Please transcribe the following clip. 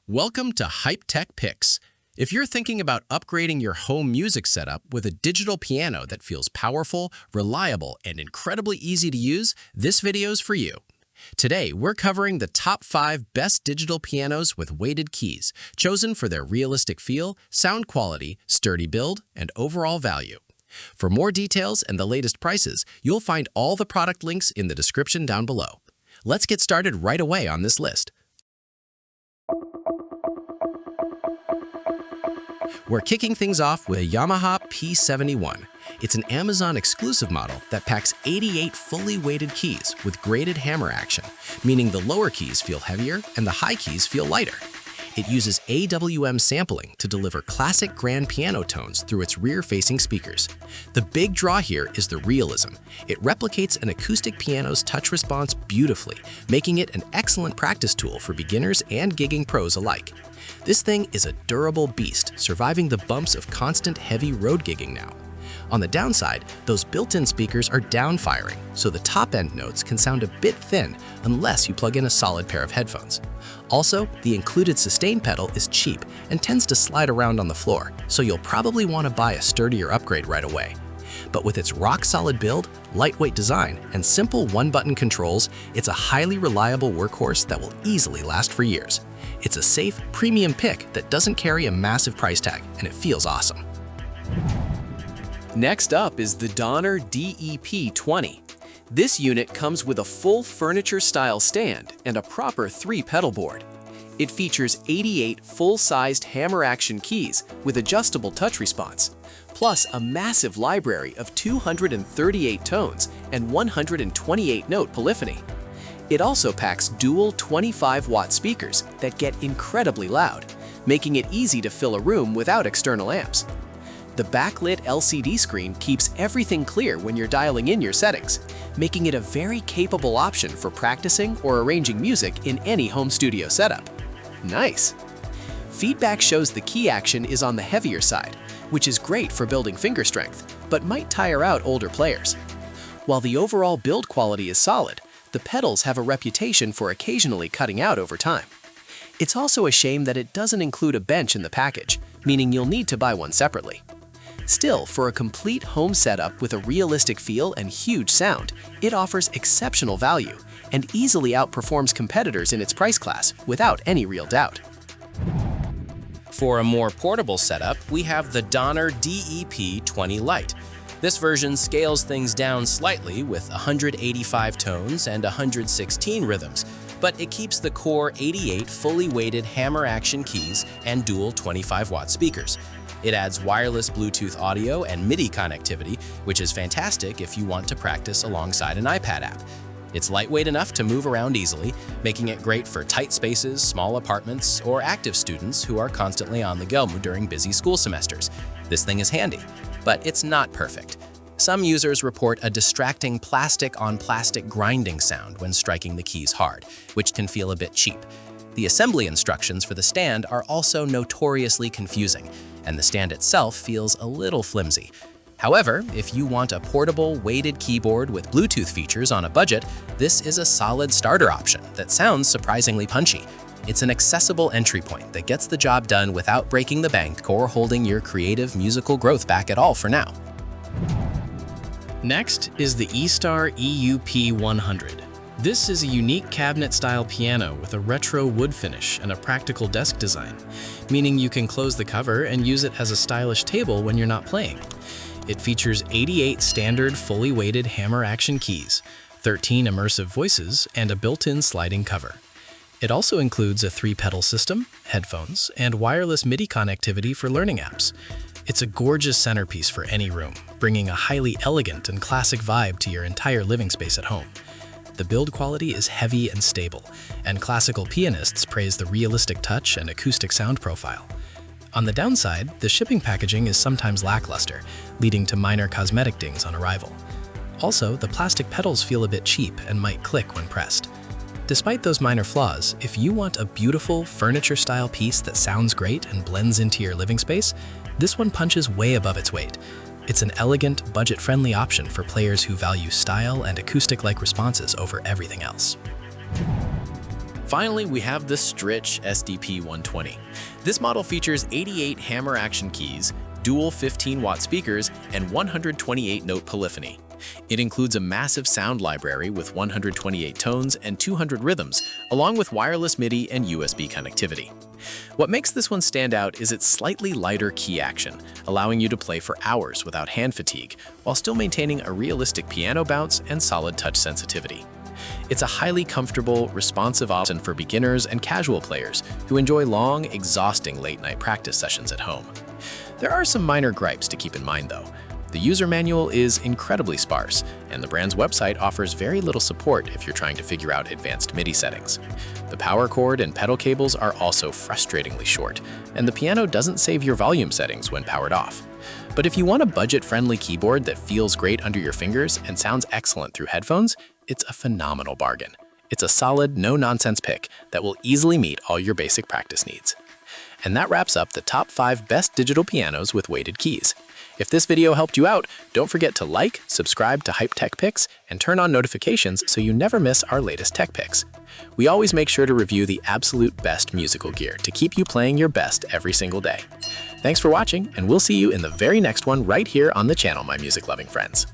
Welcome to Hype Tech Picks. If you're thinking about upgrading your home music setup with a digital piano that feels powerful, reliable, and incredibly easy to use, this video's for you. Today, we're covering the top 5 best digital pianos with weighted keys, chosen for their realistic feel, sound quality, sturdy build, and overall value. For more details and the latest prices, you'll find all the product links in the description down below. Let's get started right away on this list. We're kicking things off with a Yamaha P71. It's an Amazon exclusive model that packs 88 fully weighted keys with graded hammer action, meaning the lower keys feel heavier and the high keys feel lighter. It uses AWM sampling to deliver classic grand piano tones through its rear-facing speakers. The big draw here is the realism. It replicates an acoustic piano's touch response beautifully, making it an excellent practice tool for beginners and gigging pros alike. This thing is a durable beast, surviving the bumps of constant heavy road gigging now. On the downside, those built-in speakers are down-firing, so the top-end notes can sound a bit thin unless you plug in a solid pair of headphones. Also, the included sustain pedal is cheap and tends to slide around on the floor, so you'll probably want to buy a sturdier upgrade right away. But with its rock-solid build, lightweight design, and simple one-button controls, it's a highly reliable workhorse that will easily last for years. It's a safe, premium pick that doesn't carry a massive price tag, and it feels awesome. Next up is the Donner DEP-20. This unit comes with a full furniture-style stand and a proper 3-pedal board. It features 88 full-sized hammer-action keys with adjustable touch response, plus a massive library of 238 tones and 128-note polyphony. It also packs dual 25-watt speakers that get incredibly loud, making it easy to fill a room without external amps. The backlit LCD screen keeps everything clear when you're dialing in your settings, making it a very capable option for practicing or arranging music in any home studio setup. Nice! Feedback shows the key action is on the heavier side, which is great for building finger strength, but might tire out older players. While the overall build quality is solid, the pedals have a reputation for occasionally cutting out over time. It's also a shame that it doesn't include a bench in the package, meaning you'll need to buy one separately. Still, for a complete home setup with a realistic feel and huge sound, it offers exceptional value and easily outperforms competitors in its price class without any real doubt. For a more portable setup, we have the Donner DEP-20 Lite. This version scales things down slightly with 185 tones and 116 rhythms, but it keeps the core 88 fully weighted hammer action keys and dual 25-watt speakers. It adds wireless Bluetooth audio and MIDI connectivity, which is fantastic if you want to practice alongside an iPad app. It's lightweight enough to move around easily, making it great for tight spaces, small apartments, or active students who are constantly on the go during busy school semesters. This thing is handy, but it's not perfect. Some users report a distracting plastic-on-plastic grinding sound when striking the keys hard, which can feel a bit cheap. The assembly instructions for the stand are also notoriously confusing, and the stand itself feels a little flimsy. However, if you want a portable, weighted keyboard with Bluetooth features on a budget, this is a solid starter option that sounds surprisingly punchy. It's an accessible entry point that gets the job done without breaking the bank or holding your creative musical growth back at all for now. Next is the Eastar EUP-100. This is a unique cabinet-style piano with a retro wood finish and a practical desk design, meaning you can close the cover and use it as a stylish table when you're not playing. It features 88 standard fully weighted hammer action keys, 13 immersive voices, and a built-in sliding cover. It also includes a 3-pedal system, headphones, and wireless MIDI connectivity for learning apps. It's a gorgeous centerpiece for any room, bringing a highly elegant and classic vibe to your entire living space at home. The build quality is heavy and stable, and classical pianists praise the realistic touch and acoustic sound profile. On the downside, the shipping packaging is sometimes lackluster, leading to minor cosmetic dings on arrival. Also, the plastic pedals feel a bit cheap and might click when pressed. Despite those minor flaws, if you want a beautiful, furniture-style piece that sounds great and blends into your living space, this one punches way above its weight. It's an elegant, budget-friendly option for players who value style and acoustic-like responses over everything else. Finally, we have the STRICH SDP-120. This model features 88 hammer action keys, dual 15-watt speakers, and 128-note polyphony. It includes a massive sound library with 128 tones and 200 rhythms, along with wireless MIDI and USB connectivity. What makes this one stand out is its slightly lighter key action, allowing you to play for hours without hand fatigue, while still maintaining a realistic piano bounce and solid touch sensitivity. It's a highly comfortable, responsive option for beginners and casual players who enjoy long, exhausting late-night practice sessions at home. There are some minor gripes to keep in mind, though. The user manual is incredibly sparse, and the brand's website offers very little support if you're trying to figure out advanced MIDI settings. The power cord and pedal cables are also frustratingly short, and the piano doesn't save your volume settings when powered off. But if you want a budget-friendly keyboard that feels great under your fingers and sounds excellent through headphones, it's a phenomenal bargain. It's a solid, no-nonsense pick that will easily meet all your basic practice needs. And that wraps up the top 5 best digital pianos with weighted keys. If this video helped you out, don't forget to like, subscribe to Hype Tech Picks, and turn on notifications so you never miss our latest tech picks. We always make sure to review the absolute best musical gear to keep you playing your best every single day. Thanks for watching, and we'll see you in the very next one right here on the channel, my music-loving friends.